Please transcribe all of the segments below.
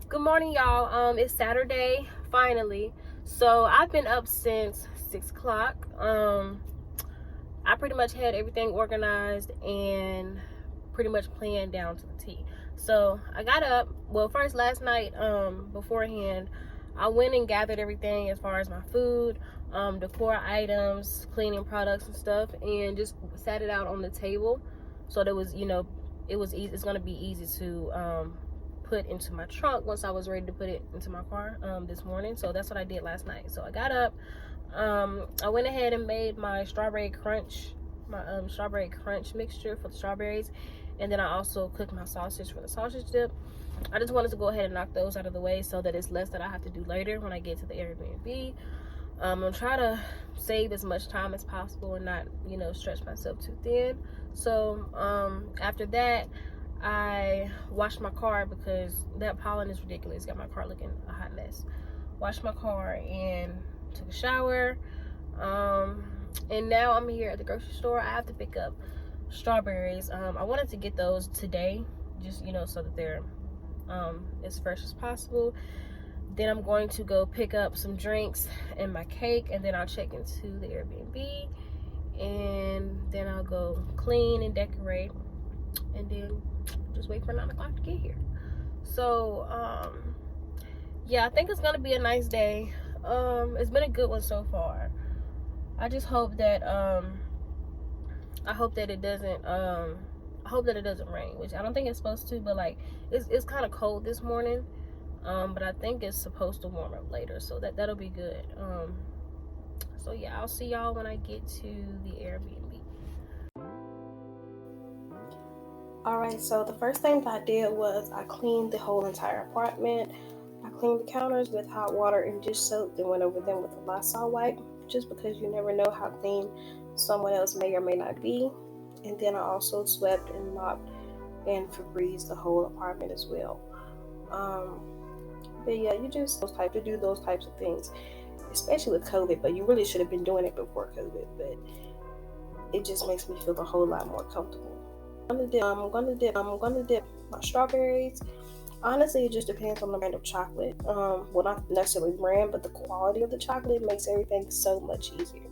Good morning, y'all. It's Saturday, finally. So I've been up since 6 o'clock. I pretty much had everything organized and pretty much planned down to the T. So I got up. Well, first last night, beforehand, I went and gathered everything as far as my food, decor items, cleaning products and stuff, and just sat it out on the table. So that was, it was easy. It's gonna be easy to put into my trunk once I was ready to put it into my car this morning. So that's what I did last night. So I got up. I went ahead and made my strawberry crunch mixture for the strawberries, and then I also cooked my sausage for the sausage dip. I just wanted to go ahead and knock those out of the way so that it's less that I have to do later when I get to the Airbnb. I'm gonna try to save as much time as possible and not, stretch myself too thin. So after that, I washed my car because that pollen is ridiculous. Got my car looking a hot mess. Washed my car and took a shower. And now I'm here at the grocery store. I have to pick up strawberries. I wanted to get those today, just so that they're as fresh as possible. Then I'm going to go pick up some drinks and my cake, and then I'll check into the Airbnb, and then I'll go clean and decorate, and then just wait for 9 o'clock to get here. So yeah, I think it's gonna be a nice day. It's been a good one so far. I just hope that I hope that it doesn't rain, which I don't think it's supposed to, but like it's kind of cold this morning. But I think it's supposed to warm up later, so that'll be good. So yeah, I'll see y'all when I get to the Airbnb. Alright, so the first thing that I did was I cleaned the whole entire apartment. I cleaned the counters with hot water and dish soap, then went over them with a Lysol wipe, just because you never know how clean someone else may or may not be. And then I also swept and mopped and Febrezed the whole apartment as well. But yeah, you just have to do those types of things, especially with COVID. But you really should have been doing it before COVID. But it just makes me feel a whole lot more comfortable. I'm gonna dip my strawberries. Honestly, it just depends on the brand of chocolate. Well, not necessarily the brand, but the quality of the chocolate makes everything so much easier.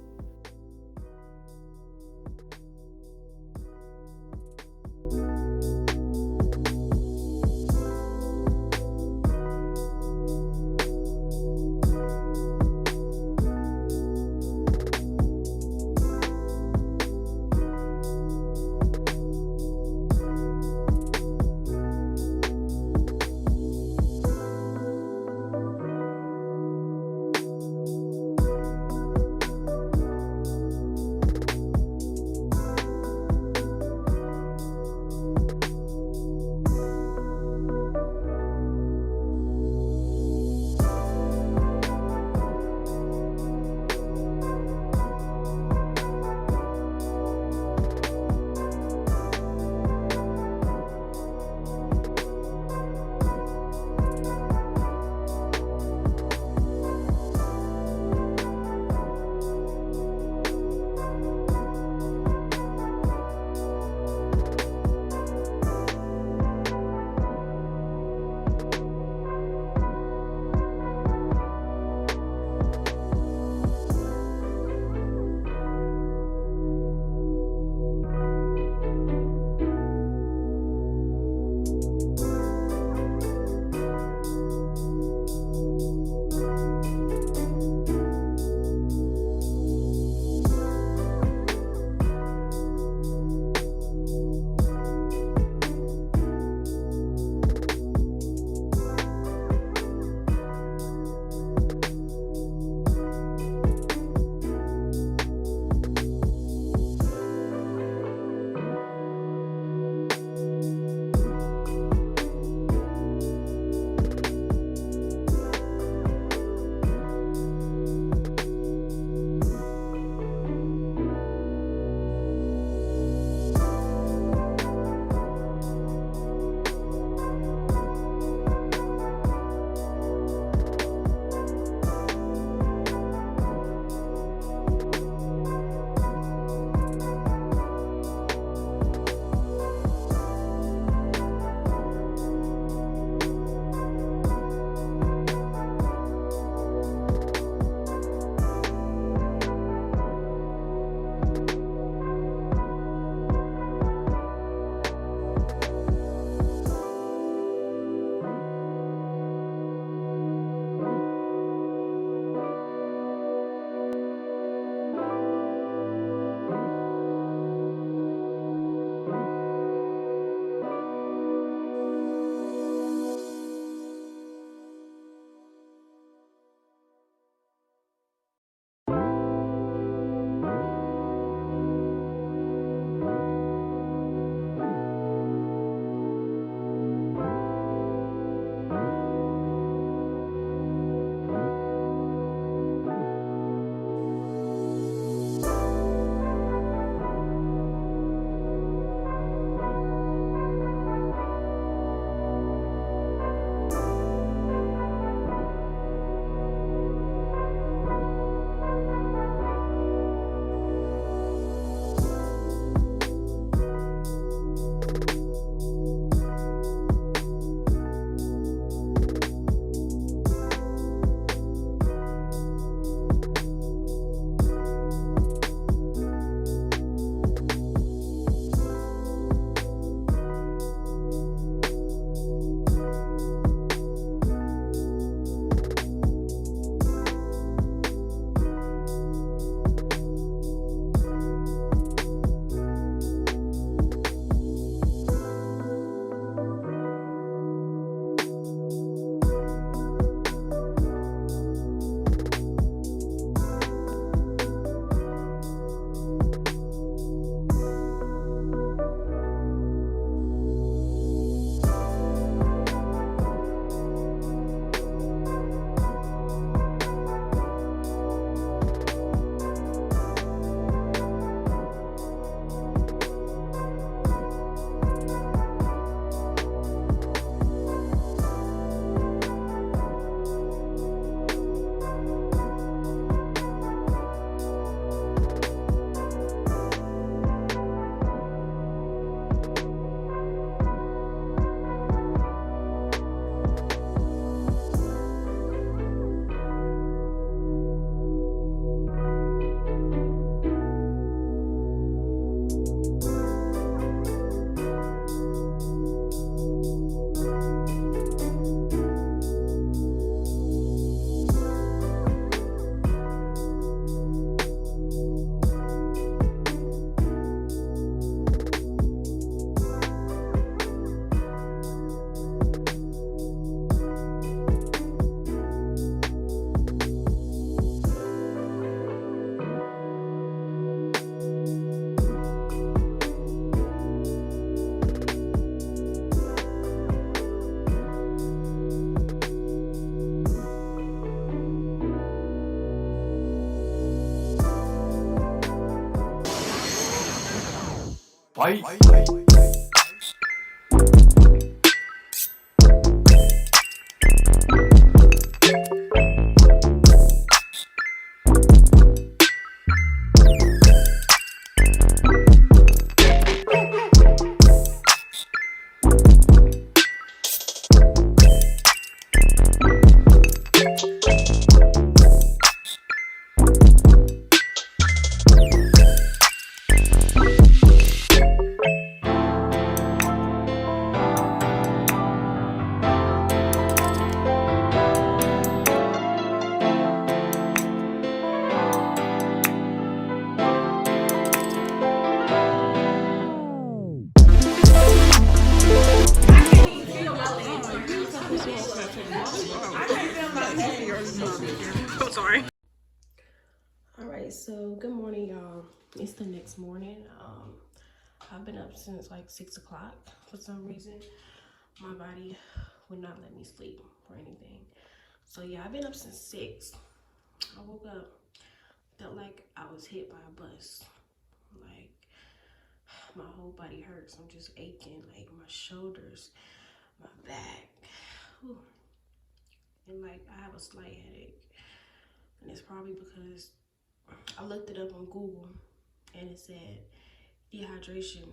Bye. Sorry. All right, so good morning, y'all. It's the next morning. I've been up since like 6 o'clock. For some reason, my body would not let me sleep or anything. So yeah, I've been up since 6. I woke up, felt like I was hit by a bus. Like my whole body hurts. I'm just aching, like my shoulders, my back. Whew. And like I have a slight headache. And it's probably because I looked it up on Google and it said dehydration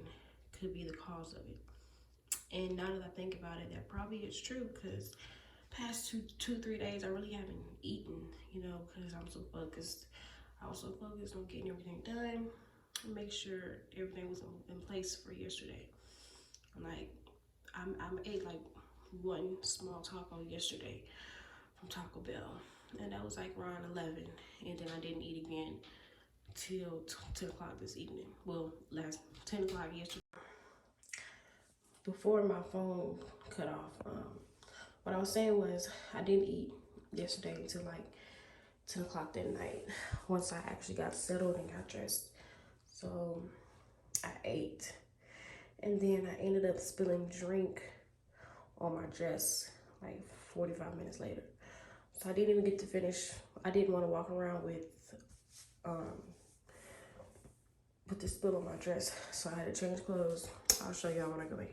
could be the cause of it. And now that I think about it, that probably is true, because past 3 days I really haven't eaten, you know, because I'm so focused. I was so focused on getting everything done and make sure everything was in place for yesterday. Like I ate like one small taco yesterday from Taco Bell, and that was like around 11, and then I didn't eat again till 10 o'clock this evening. Well, last 10 o'clock yesterday. Before my phone cut off, what I was saying was I didn't eat yesterday until like 10 o'clock that night, once I actually got settled and got dressed. So I ate, and then I ended up spilling drink on my dress like 45 minutes later. So I didn't even get to finish. I didn't want to walk around with the spill on my dress, so I had to change clothes. I'll show y'all when I go back.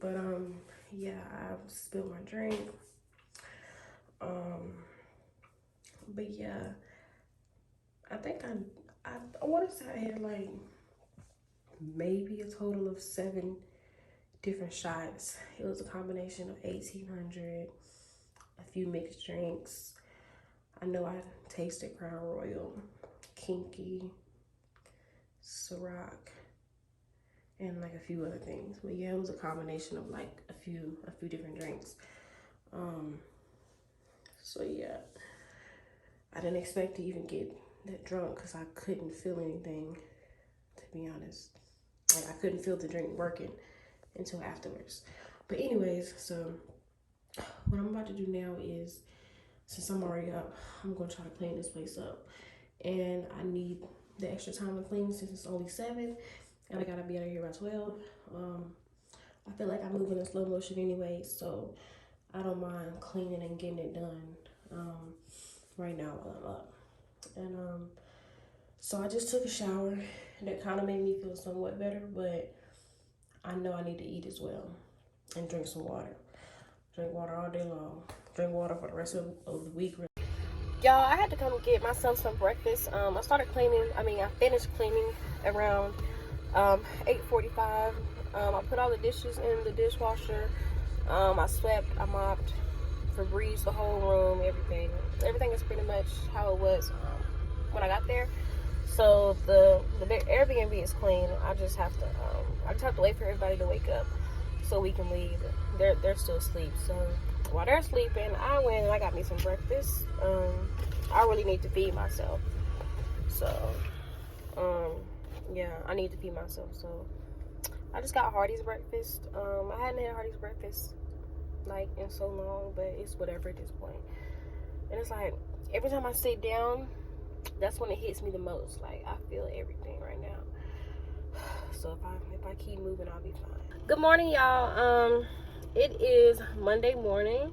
But yeah, I spilled my drink. But yeah, I think I want to say I had like maybe a total of 7 different shots. It was a combination of 1800, a few mixed drinks. I know I tasted Crown Royal, Kinky, Ciroc, and like a few other things. But yeah, it was a combination of like a few different drinks. So yeah, I didn't expect to even get that drunk because I couldn't feel anything, to be honest. Like I couldn't feel the drink working until afterwards. But anyways, so what I'm about to do now is, since I'm already up, I'm gonna try to clean this place up. And I need the extra time to clean since it's only 7 and I gotta be out of here by 12. I feel like I'm moving in slow motion anyway, so I don't mind cleaning and getting it done right now while I'm up. And so I just took a shower, and that kind of made me feel somewhat better, but I know I need to eat as well and drink some water. Drink water all day long. Drink water for the rest of the week. Y'all, I had to come get myself some breakfast. I started cleaning. I finished cleaning around 8:45. I put all the dishes in the dishwasher. I swept, I mopped, Febreze the whole room, everything. Everything is pretty much how it was when I got there. So the Airbnb is clean. I just have to wait for everybody to wake up so we can leave. They're still asleep. So while they're sleeping, I went and I got me some breakfast. I really need to feed myself. So yeah, I need to feed myself. So I just got Hardee's breakfast. I hadn't had Hardee's breakfast like in so long, but it's whatever at this point. And it's like every time I sit down, that's when it hits me the most. Like I feel everything right now. So if I keep moving, I'll be fine. Good morning, y'all. It is Monday morning.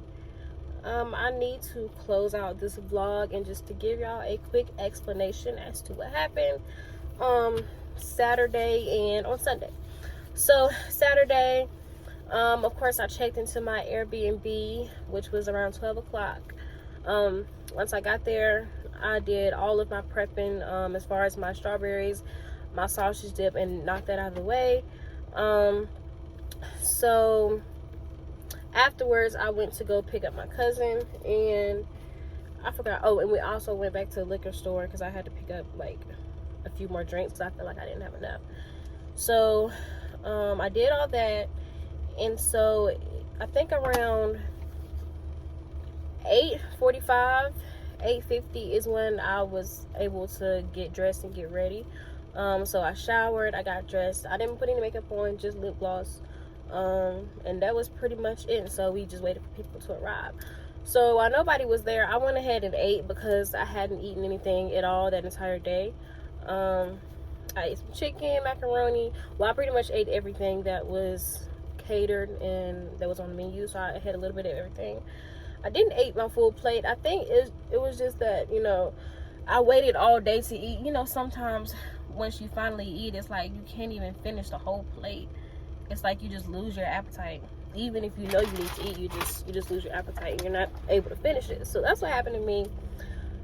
I need to close out this vlog and just to give y'all a quick explanation as to what happened Saturday and on Sunday. So Saturday, of course, I checked into my Airbnb, which was around 12 o'clock. Once I got there, I did all of my prepping as far as my strawberries, my sausage dip, and knocked that out of the way. So afterwards, I went to go pick up my cousin, and I forgot. Oh, and we also went back to the liquor store because I had to pick up like a few more drinks because I felt like I didn't have enough. So I did all that, and so I think around 8:45, 8:50 is when I was able to get dressed and get ready. So I showered, I got dressed. I didn't put any makeup on, just lip gloss. And that was pretty much it. So we just waited for people to arrive. So while nobody was there, I went ahead and ate because I hadn't eaten anything at all that entire day. I ate some chicken, macaroni. Well, I pretty much ate everything that was catered and that was on the menu. So I had a little bit of everything. I didn't eat my full plate. I think it was just that, I waited all day to eat. Sometimes once you finally eat, it's like you can't even finish the whole plate. It's like you just lose your appetite. Even if you know you need to eat, you just lose your appetite and you're not able to finish it. So that's what happened to me.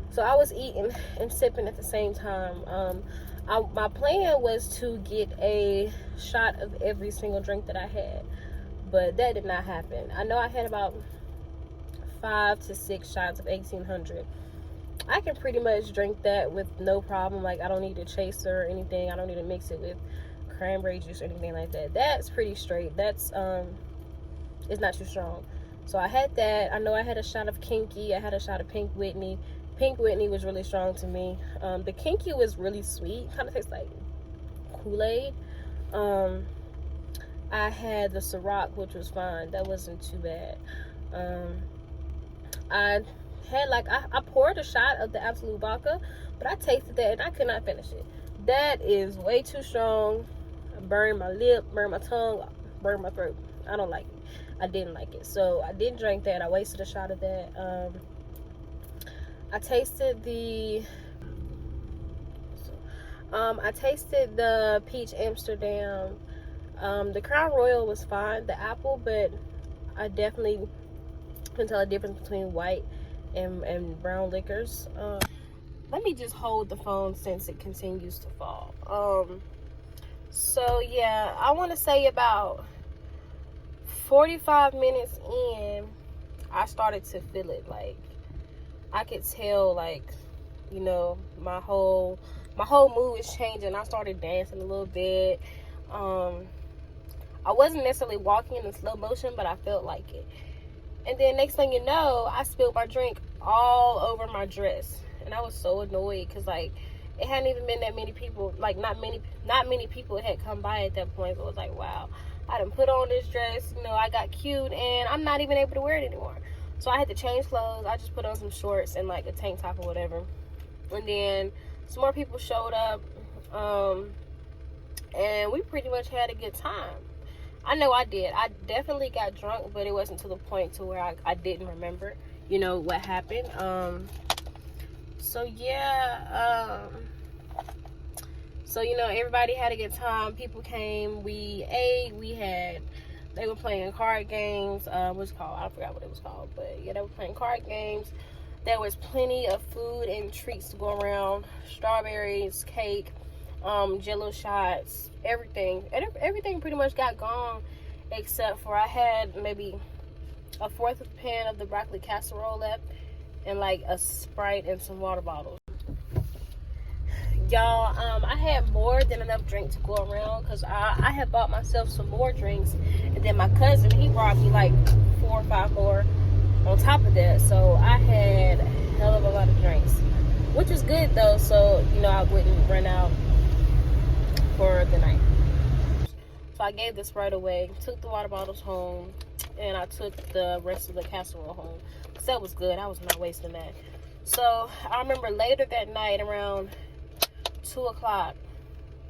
So I was eating and sipping at the same time. My plan was to get a shot of every single drink that I had, but that did not happen. I know I had about 5 to 6 shots of 1800. I can pretty much drink that with no problem. Like, I don't need a chaser or anything. I don't need to mix it with cranberry juice or anything like that. That's pretty straight. That's it's not too strong. So I had that. I know I had a shot of Kinky. I had a shot of Pink Whitney. Pink Whitney was really strong to me. The Kinky was really sweet. Kind of tastes like Kool-Aid. I had the Ciroc, which was fine. That wasn't too bad. I had I poured a shot of the Absolute Vodka, but I tasted that and I could not finish it. That is way too strong. I burned my lip, burned my tongue, burned my throat. I don't like it. I didn't like it. So I didn't drink that. I wasted a shot of that. I tasted the Peach Amsterdam. The Crown Royal was fine, the apple, but I definitely can tell a difference between white and brown liquors. Let me just hold the phone since it continues to fall. So yeah, I want to say about 45 minutes in, I started to feel it. Like, I could tell, like, my whole mood is changing. I started dancing a little bit. I wasn't necessarily walking in slow motion, but I felt like it. And then next thing you know, I spilled my drink all over my dress. And I was so annoyed because, like, it hadn't even been that many people. Like, not many people had come by at that point. But it was like, wow, I done put on this dress. I got cute and I'm not even able to wear it anymore. So I had to change clothes. I just put on some shorts and, like, a tank top or whatever. And then some more people showed up. And we pretty much had a good time. I know I did. I definitely got drunk, but it wasn't to the point to where I didn't remember, what happened. So yeah, everybody had a good time. People came, we ate, they were playing card games. What's it called? I forgot what it was called, but yeah, they were playing card games. There was plenty of food and treats to go around. Strawberries, cake, jello shots, everything. And everything pretty much got gone, except for I had maybe a fourth of a pan of the broccoli casserole left, and like a Sprite and some water bottles. Y'all, I had more than enough drink to go around because I had bought myself some more drinks, and then my cousin, he brought me like 4 or 5 more on top of that. So I had a hell of a lot of drinks, which was good though, so I wouldn't run out for the night. So I gave the Sprite away, took the water bottles home, and I took the rest of the casserole home because that was good. I was not wasting that. So I remember later that night around 2 o'clock,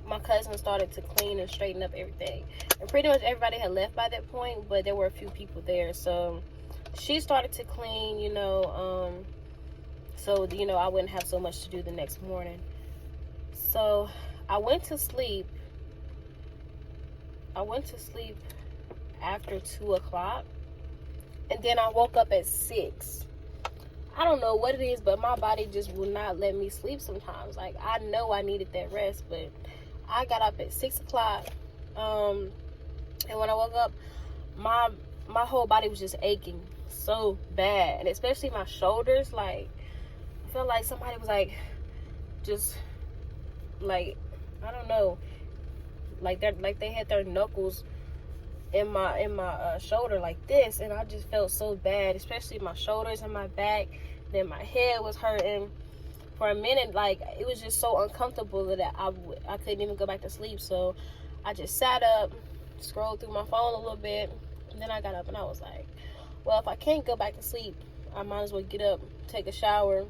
my cousin started to clean and straighten up everything. And pretty much everybody had left by that point, but there were a few people there. So she started to clean, so, I wouldn't have so much to do the next morning. So I went to sleep. After 2 o'clock. And then I woke up at 6. I don't know what it is, but my body just will not let me sleep sometimes. Like, I know I needed that rest, but I got up at 6 o'clock. And when I woke up, my whole body was just aching so bad. And especially my shoulders. Like, I felt like somebody was like, just, like, I don't know. Like they had their knuckles in my shoulder like this, and I just felt so bad, especially my shoulders and my back. Then my head was hurting for a minute. Like, it was just so uncomfortable that I couldn't even go back to sleep. So I just sat up, scrolled through my phone a little bit, and then I got up and I was like, well, if I can't go back to sleep, I might as well get up, take a shower,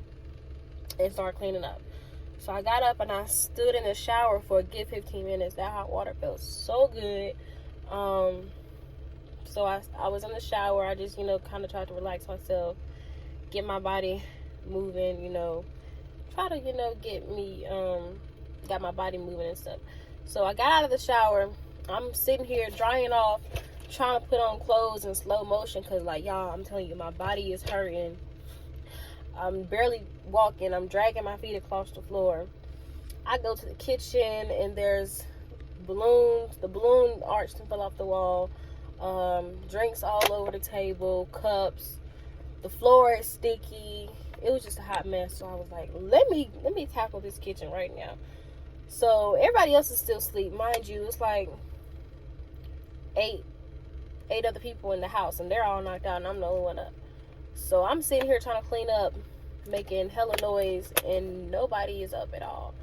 and start cleaning up. So I got up and I stood in the shower for a good 15 minutes. That hot water felt so good. So I was in the shower. I just, kind of tried to relax myself, get my body moving, try to, got my body moving and stuff. So I got out of the shower. I'm sitting here drying off, trying to put on clothes in slow motion because, like, y'all, I'm telling you, my body is hurting. I'm barely walking. I'm dragging my feet across the floor. I go to the kitchen and there's balloons. The balloon arched and fell off the wall. Drinks all over the table, cups. The floor is sticky. It was just a hot mess. So I was like, let me tackle this kitchen right now. So everybody else is still asleep. Mind you, it's like eight other people in the house, and they're all knocked out, and I'm the only one up. So I'm sitting here trying to clean up, making hella noise, and nobody is up at all.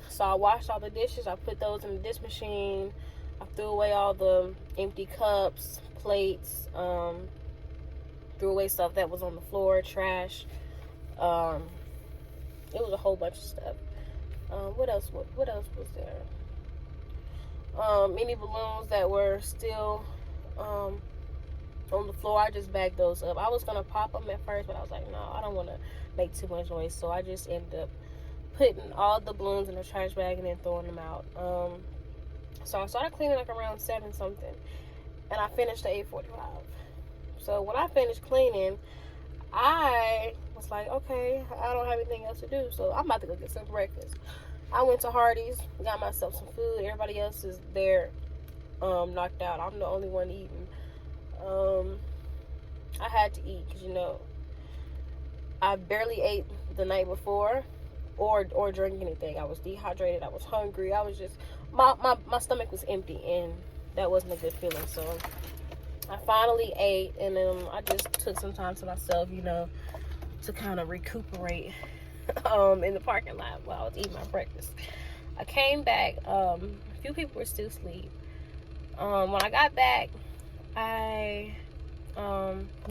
So I washed all the dishes. I put those in the dish machine. I threw away all the empty cups, plates, threw away stuff that was on the floor, trash. It was a whole bunch of stuff. What else was there? Any balloons that were still on the floor, I just bagged those up. I was gonna pop them at first, but I was like, no, I don't want to make too much noise. So I just ended up putting all the balloons in the trash bag and then throwing them out. So I started cleaning like around 7 something, and I finished at 8:45. So when I finished cleaning, I was like, okay, I don't have anything else to do, so I'm about to go get some breakfast. I went to Hardee's, got myself some food. Everybody else is there, knocked out. I'm the only one eating. I had to eat because, I barely ate the night before or drank anything. I was dehydrated. I was hungry. I was just, my stomach was empty, and that wasn't a good feeling. So I finally ate, and then I just took some time to myself, to kind of recuperate in the parking lot while I was eating my breakfast. I came back. A few people were still asleep. When I got back,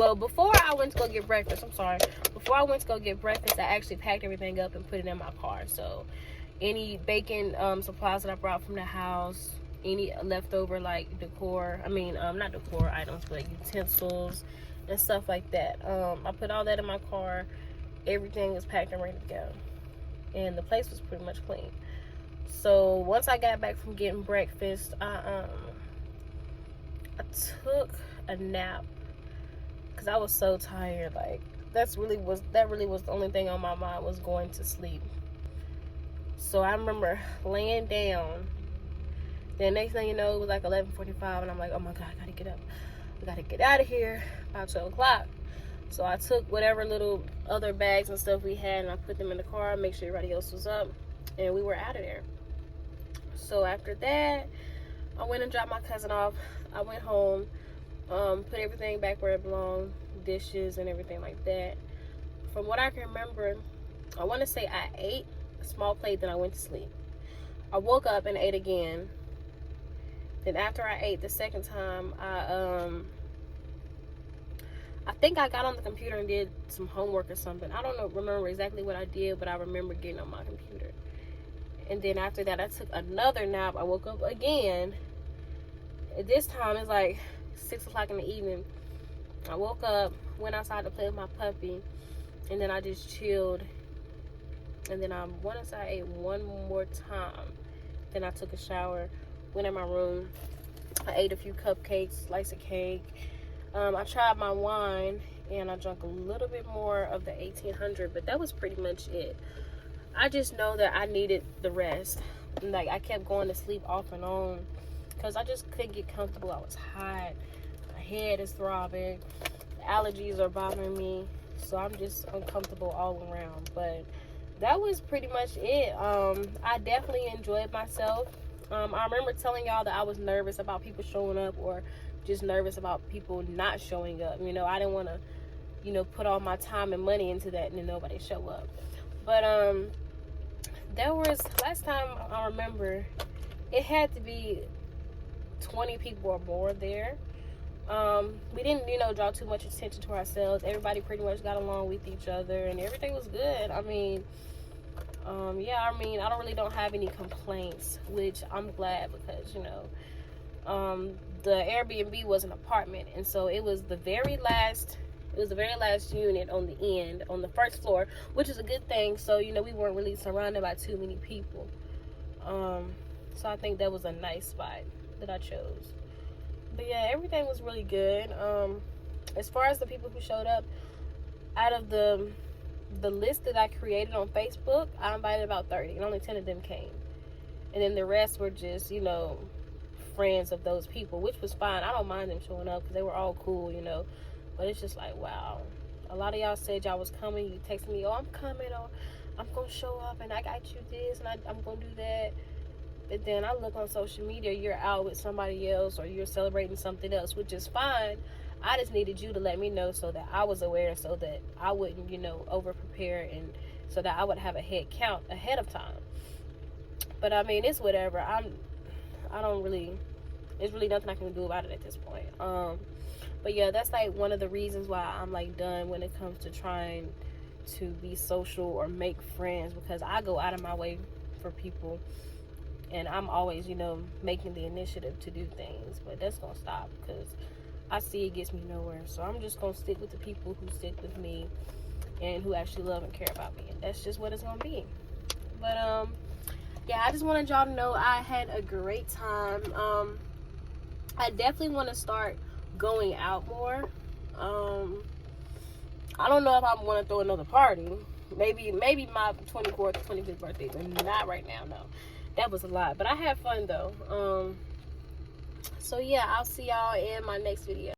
before I went to go get breakfast, I actually packed everything up and put it in my car. So any baking supplies that I brought from the house, any leftover like not decor items, but utensils and stuff like that, I put all that in my car. Everything was packed and ready to go, and the place was pretty much clean. So once I got back from getting breakfast, I took a nap because I was so tired. Like, that really was the only thing on my mind, was going to sleep. So I remember laying down. The next thing you know, it was like 11:45, and I'm like, oh my God, I gotta get up. I gotta get out of here by 12 o'clock. So I took whatever little other bags and stuff we had, and I put them in the car, make sure everybody else was up, and we were out of there. So after that, I went and dropped my cousin off. I went home, put everything back where it belonged, dishes and everything like that. From what I can remember, I want to say I ate a small plate, then I went to sleep. I woke up and ate again. Then after I ate the second time, I think I got on the computer and did some homework or something. I don't remember exactly what I did, but I remember getting on my computer. And then after that, I took another nap. I woke up again. At this time, it's like 6 o'clock in the evening. I woke up, went outside to play with my puppy, and then I just chilled. And then I went inside, ate one more time. Then I took a shower, went in my room. I ate a few cupcakes, slice of cake. I tried my wine, and I drank a little bit more of the 1800, but that was pretty much it. I just know that I needed the rest. Like, I kept going to sleep off and on because I just couldn't get comfortable. I was hot. My head is throbbing. The allergies are bothering me. So I'm just uncomfortable all around. But that was pretty much it. I definitely enjoyed myself. I remember telling y'all that I was nervous about people showing up, or just nervous about people not showing up. You know, I didn't want to, you know, put all my time and money into that and then nobody show up. But there was, last time I remember, it had to be 20 people or more there. We didn't, you know, draw too much attention to ourselves. Everybody pretty much got along with each other, and everything was good. I mean, yeah, I mean, I don't have any complaints, which I'm glad, because, you know, the Airbnb was an apartment, and so it was the very last unit on the end, on the first floor, which is a good thing. So, you know, we weren't really surrounded by too many people. So I think that was a nice spot that I chose. But yeah, everything was really good. As far as the people who showed up, out of the list that I created on Facebook, I invited about 30, and only 10 of them came. And then the rest were just, you know, friends of those people, which was fine. I don't mind them showing up because they were all cool, you know. But it's just like, wow. A lot of y'all said y'all was coming. You texted me, oh, I'm coming, or I'm going to show up, and I got you this, and I'm going to do that. But then I look on social media, you're out with somebody else, or you're celebrating something else, which is fine. I just needed you to let me know so that I was aware, so that I wouldn't, you know, over-prepare, and so that I would have a head count ahead of time. But, I mean, it's whatever. There's really nothing I can do about it at this point. But yeah, that's like one of the reasons why I'm like done when it comes to trying to be social or make friends, because I go out of my way for people, and I'm always, you know, making the initiative to do things. But that's gonna stop, because I see it gets me nowhere. So I'm just gonna stick with the people who stick with me and who actually love and care about me, and that's just what it's gonna be. But yeah, I just wanted y'all to know I had a great time. I definitely want to start going out more. I don't know if I want to throw another party. Maybe my 24th, 25th birthday, but not right now. No, that was a lot. But I had fun though. So yeah, I'll see y'all in my next video.